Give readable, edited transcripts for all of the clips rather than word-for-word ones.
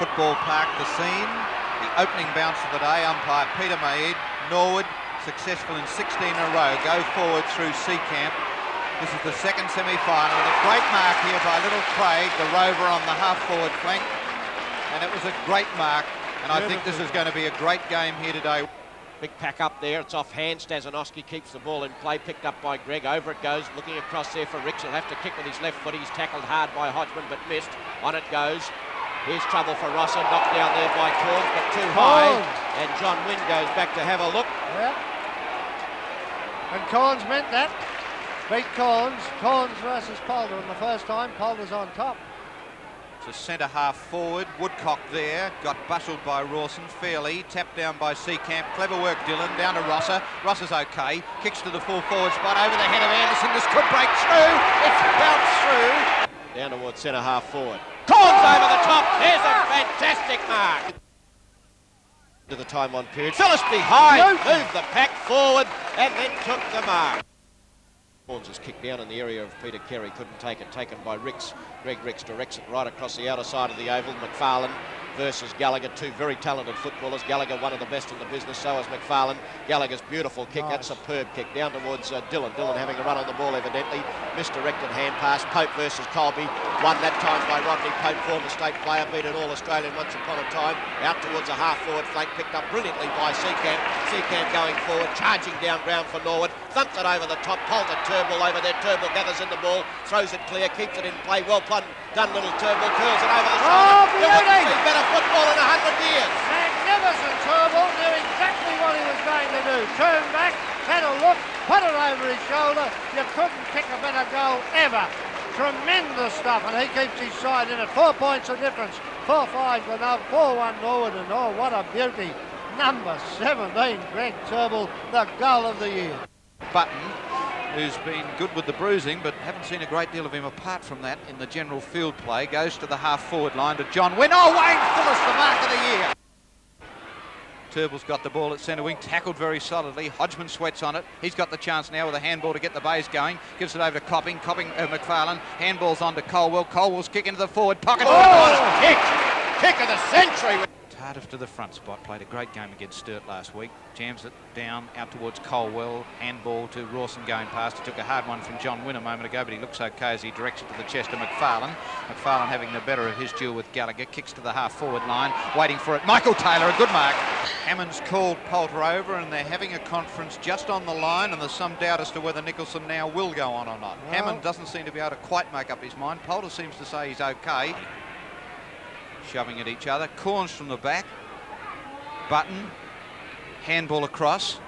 Football Park the scene. The opening bounce of the day, umpire Peter Mead. Norwood, successful in 16 in a row, go forward through Seacamp. This is the second semi-final with a great mark here by little Craig, the rover on the half-forward flank. And it was a great mark, and I think this is going to be a great game here today. Big pack up there, it's off hand. Stazanowski keeps the ball in play, picked up by Greg. Over it goes, looking across there for Ricks. He'll have to kick with his left foot. He's tackled hard by Hodgman, but missed. On it goes. Here's trouble for Rosser, knocked down there by Corns, but too high. And John Wynn goes back to have a look. Yep. And Corns meant that. Beat Corns. Corns versus Polder in the first time. Polder's on top. It's a centre half forward. Woodcock there, got bustled by Rawson fairly, tapped down by Seacamp. Clever work, Dylan, down to Rosser. Rosser's okay, kicks to the full forward spot over the head of Anderson. This could break through. It's bounced through. Down towards centre half forward. Corns over the top. There's a fantastic mark. To the time on period. Phillips behind, moved the pack forward and then took the mark. Corns is kicked down in the area of Peter Carey, couldn't take it, taken by Ricks. Greg Ricks directs it right across the outer side of the oval. McFarlane versus Gallagher, two very talented footballers. Gallagher, one of the best in the business, so is McFarlane. Gallagher's beautiful kick, that's a superb kick, down towards Dylan. Dylan having a run on the ball evidently. Misdirected hand pass. Pope versus Colby, won that time by Rodney Pope, former state player, beat an All-Australian once upon a time. Out towards a half-forward flank, picked up brilliantly by Seacamp. Seacamp going forward, charging down ground for Norwood. Thumps it over the top, Polter Turnbull over there. Turnbull gathers in the ball, throws it clear, keeps it in play. Well done little Turnbull, curls it over the shoulder. You wouldn't see better football in 100 years. Magnificent Turnbull, knew exactly what he was going to do. Turn back, had a look, put it over his shoulder. You couldn't kick a better goal ever. Tremendous stuff, and he keeps his side in it. 4 points of difference. 4-5 for now, 4-1 Norwood, and oh, what a beauty. Number 17, Greg Turnbull, the goal of the year. Button, who's been good with the bruising, but haven't seen a great deal of him apart from that in the general field play, goes to the half-forward line to John Wynn. Oh, Wayne Phillips, the mark of the year. Turnbull's got the ball at centre wing, tackled very solidly. Hodgman sweats on it. He's got the chance now with a handball to get the bays going. Gives it over to Copping. McFarlane. Handball's on to Colwell. Colwell's kick into the forward pocket. Kick of the century. Tardif to the front spot, played a great game against Sturt last week. Jams it down out towards Colwell. Handball to Rawson going past. He took a hard one from John Wynn a moment ago, but he looks okay as he directs it to the chest of McFarlane. McFarlane having the better of his duel with Gallagher. Kicks to the half-forward line, waiting for it. Michael Taylor, a good mark. Hammond's called Polter over, and they're having a conference just on the line, and there's some doubt as to whether Nicholson now will go on or not. Well, Hammond doesn't seem to be able to quite make up his mind. Polter seems to say he's okay. Shoving at each other. Corns from the back. Button, handball across,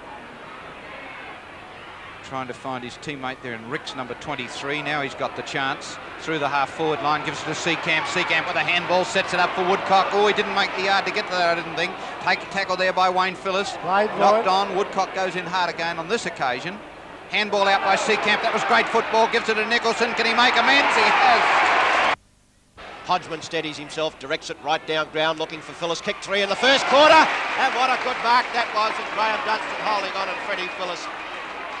trying to find his teammate there in Ricks, number 23. Now he's got the chance through the half-forward line, gives it to Seacamp. Seacamp with a handball, sets it up for Woodcock. Oh, he didn't make the yard to get to that, I didn't think. Tackle there by Wayne Phillips. Knocked on. Woodcock goes in hard again on this occasion. Handball out by Seacamp. That was great football. Gives it to Nicholson. Can he make amends? He has. Hodgman steadies himself, directs it right down ground, looking for Phillips. Kick 3 in the first quarter, and what a good mark that was. And Graham Dunstan holding on, and Freddie Phillips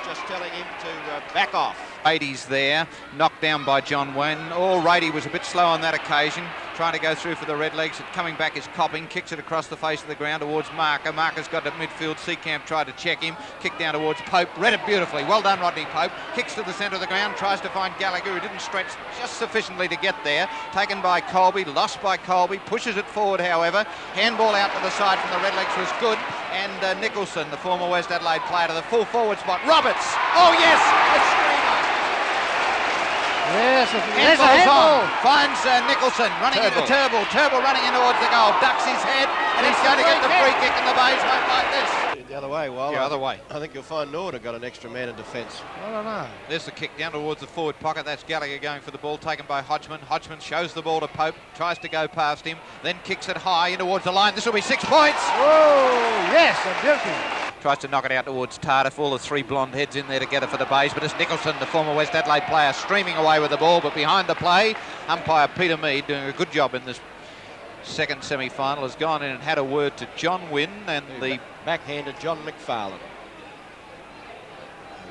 just telling him to back off. Rady's there, knocked down by John Wynn. Oh, Rady was a bit slow on that occasion, trying to go through for the Redlegs. Coming back is Copping, kicks it across the face of the ground towards Marker. Marker's got it at midfield. Seacamp tried to check him, kicked down towards Pope, read it beautifully. Well done, Rodney Pope. Kicks to the centre of the ground, tries to find Gallagher, who didn't stretch just sufficiently to get there. Taken by Colby, lost by Colby, pushes it forward, however. Handball out to the side from the Redlegs was good. And Nicholson, the former West Adelaide player, to the full forward spot. Roberts! Oh yes! A screamer! Yes, there's a handball. Finds Nicholson running into Turnbull. Turnbull running in towards the goal. Ducks his head, and he's going to get the free kick, and the Bays won't like this. The other way, well. The other way. I think you'll find Norwood have got an extra man in defence. I don't know. There's the kick down towards the forward pocket. That's Gallagher going for the ball, taken by Hodgman. Hodgman shows the ball to Pope, tries to go past him, then kicks it high in towards the line. This will be 6 points. Oh, yes, a beauty. Tries to knock it out towards Tardif. All the three blonde heads in there together for the Bays, but it's Nicholson, the former West Adelaide player, streaming away with the ball, but behind the play, umpire Peter Mead, doing a good job in this second semi-final, has gone in and had a word to John Wynn and the backhander John McFarlane.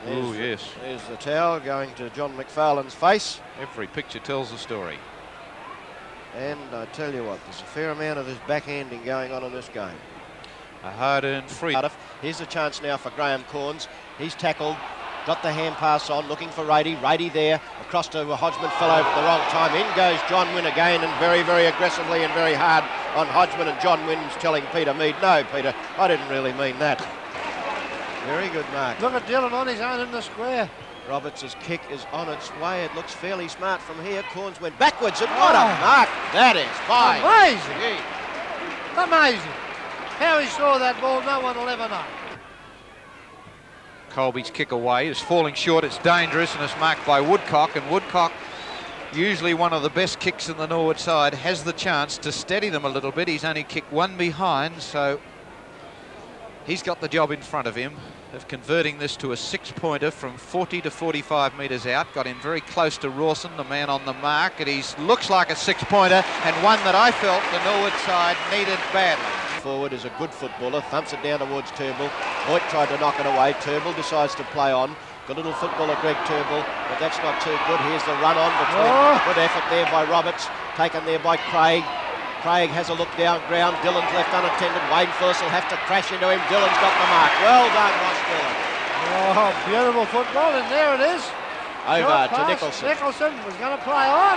Oh yes. There's the towel going to John McFarlane's face. Every picture tells a story. And I tell you what, there's a fair amount of this backhanding going on in this game. A hard-earned free. Here's a chance now for Graham Corns. He's tackled, got the hand pass on, looking for Rady. Rady there, across to Hodgman, fell over at the wrong time. In goes John Wynn again, and very, very aggressively and very hard on Hodgman, and John Wynn's telling Peter Mead, no, Peter, I didn't really mean that. Very good mark. Look at Dillon on his own in the square. Roberts' kick is on its way. It looks fairly smart from here. Corns went backwards, and what a mark that is by. Amazing. Gee. Amazing. How he saw that ball, no one will ever know. Colby's kick away is falling short. It's dangerous, and it's marked by Woodcock. And Woodcock, usually one of the best kicks in the Norwood side, has the chance to steady them a little bit. He's only kicked one behind, so he's got the job in front of him of converting this to a 6-pointer from 40 to 45 metres out. Got in very close to Rawson, the man on the mark, and he looks like a 6-pointer, and one that I felt the Norwood side needed badly. Forward is a good footballer, thumps it down towards Turnbull. Hoyt tried to knock it away. Turnbull decides to play on. Good little footballer, Greg Turnbull, but that's not too good. Here's the run on between. Good effort there by Roberts, taken there by Craig. Craig has a look down ground. Dillon's left unattended. Wayne Phillips will have to crash into him. Dillon's got the mark. Well done, Ross Dillon. Oh, beautiful football, and there it is. Over Short to pass. Nicholson. Nicholson was going to play on,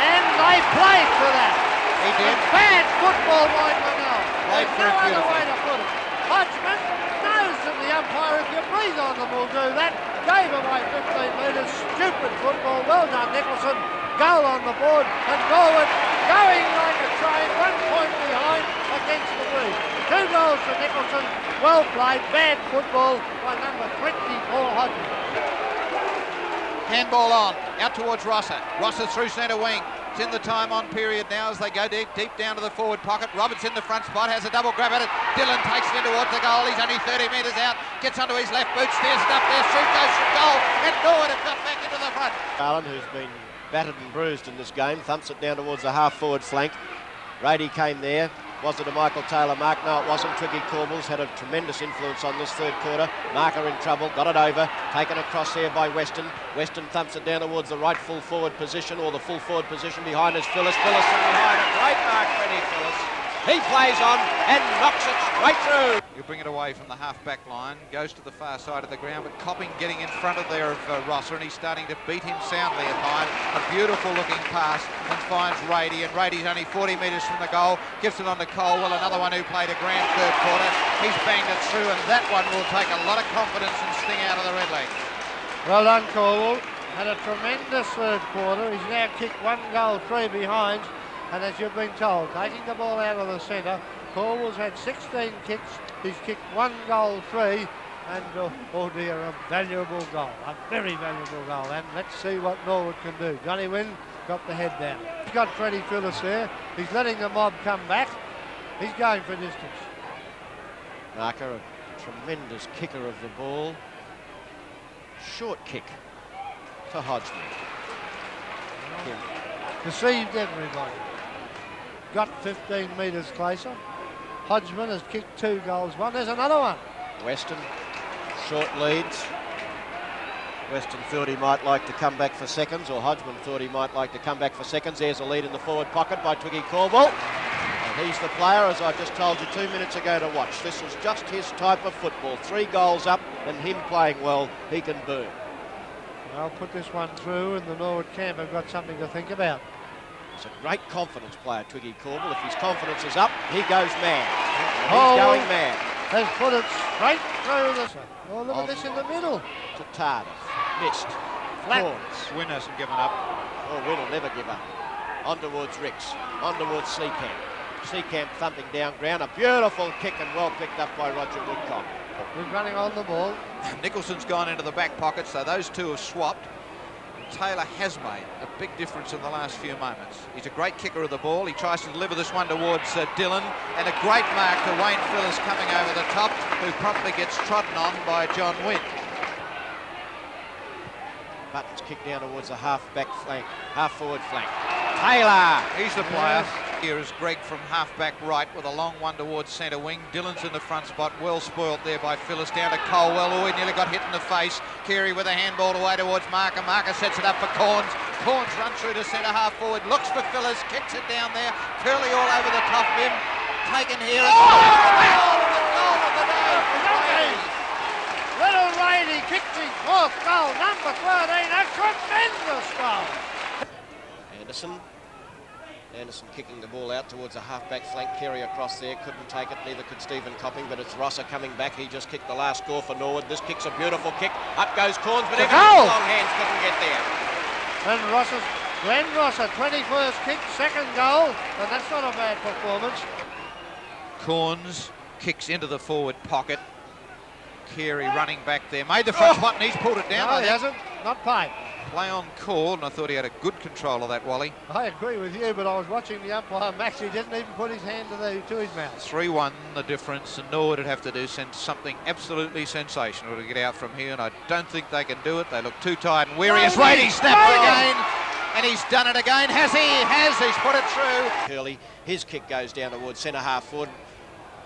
and they played for that. He did. Bad football by Glenelg. Played There's for no it other way beautifully. to put it. Hodgman knows that the umpire, if you breathe on them, will do that. Gave away 15 metres. Stupid football. Well done, Nicholson. Goal on the board, and Norwood going like a train, 1 point behind against the lead. 2 goals to Nicholson. Well played. Bad football by number 24, Hodgman. Handball on, out towards Rosser. Rosser through centre wing. It's in the time on period now as they go deep down to the forward pocket. Roberts in the front spot, has a double grab at it. Dillon takes it in towards the goal. He's only 30 metres out. Gets onto his left boot, steers it up there. Shoot goes from goal. And Norwood have got back into the front. Allen, who's been battered and bruised in this game, thumps it down towards the half-forward flank. Rady came there. Was it a Michael Taylor mark? No, it wasn't. Twiggy Corbell's had a tremendous influence on this third quarter. Marker in trouble, got it over, taken across there by Weston. Weston thumps it down towards the right full forward position, or the full forward position behind is Phillips. Phillips from behind, a great mark, Freddie Phillips. He plays on and knocks it straight through. You bring it away from the half-back line, goes to the far side of the ground, but Copping getting in front of there of Rosser, and he's starting to beat him soundly at mine. A beautiful-looking pass, and finds Rady, and Rady's only 40 metres from the goal, gives it on to Colwell, another one who played a grand third quarter. He's banged it through, and that one will take a lot of confidence and sting out of the Red Legs. Well done, Colwell. Had a tremendous third quarter. He's now kicked 1 goal, 3 behind. And as you've been told, taking the ball out of the centre, Corwell's had 16 kicks. He's kicked 1 goal, 3, and oh dear, a valuable goal, a very valuable goal. And let's see what Norwood can do. Johnny Wynn got the head down. He's got Freddie Phillips there. He's letting the mob come back. He's going for distance. Marker, a tremendous kicker of the ball. Short kick to Hodgman. Deceived everybody. Got 15 metres closer. Hodgman has kicked 2 goals, 1. There's another one. Weston, short leads. Weston thought he might like to come back for seconds, or Hodgman thought he might like to come back for seconds. There's a lead in the forward pocket by Twiggy Corbell. And he's the player, as I just told you 2 minutes ago, to watch. This is just his type of football. 3 goals up, and him playing well, he can boom. I'll put this one through, and the Norwood camp have got something to think about. He's a great confidence player, Twiggy Corbell. If his confidence is up, he goes mad. And Oh, he's going mad. Has put it straight through the... Oh, look at this in the middle. To Tardif. Missed. Flat. Corns. Wynn hasn't given up. Oh, Wynn will never give up. On towards Ricks. On towards Seacamp. Seacamp thumping down ground. A beautiful kick and well picked up by Roger Woodcock. He's running on the ball. Nicholson's gone into the back pocket, so those two have swapped. Taylor has made a big difference in the last few moments. He's a great kicker of the ball. He tries to deliver this one towards Dillon, and a great mark to Wayne Phillips coming over the top, who promptly gets trodden on by John Wynn. Buttons kicked down towards the half-back flank, half-forward flank. Taylor! He's the player. Here is Greg from half-back right with a long one towards centre wing. Dillon's in the front spot, well spoilt there by Phillips. Down to Colwell. Oh, he nearly got hit in the face. Carey with a handball away towards Marker. Marker sets it up for Corns. Corns run through to centre half forward, looks for Phillips, kicks it down there. Curly all over the top of him. Taken here. And goal of the day for Brady. Little Rady kicked his fourth goal, number 13, a tremendous goal. Anderson kicking the ball out towards a half-back flank. Carey across there, couldn't take it, neither could Stephen Copping, but it's Rosser coming back. He just kicked the last score for Norwood. This kick's a beautiful kick. Up goes Corns, but even his long hands couldn't get there. And Glenn Rosser, 21st kick, second goal, and that's not a bad performance. Corns kicks into the forward pocket. Carey running back there. Made the front spot and he's pulled it down. No, he hasn't. Not paid. Play on call, and I thought he had a good control of that, Wally. I agree with you, but I was watching the umpire. Max, he didn't even put his hand to his mouth. 3-1 the difference, and Norwood would have to do something absolutely sensational to get out from here, and I don't think they can do it. They look too tired and weary. As Rady snaps again, and he's done it again. Has he? He's put it through. Curly, his kick goes down towards centre half forward.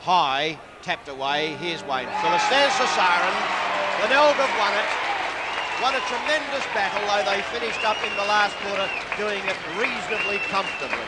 High, tapped away. Here's Wayne Phillips. There's the siren. Glenelg have won it. Won a tremendous battle, though they finished up in the last quarter doing it reasonably comfortably.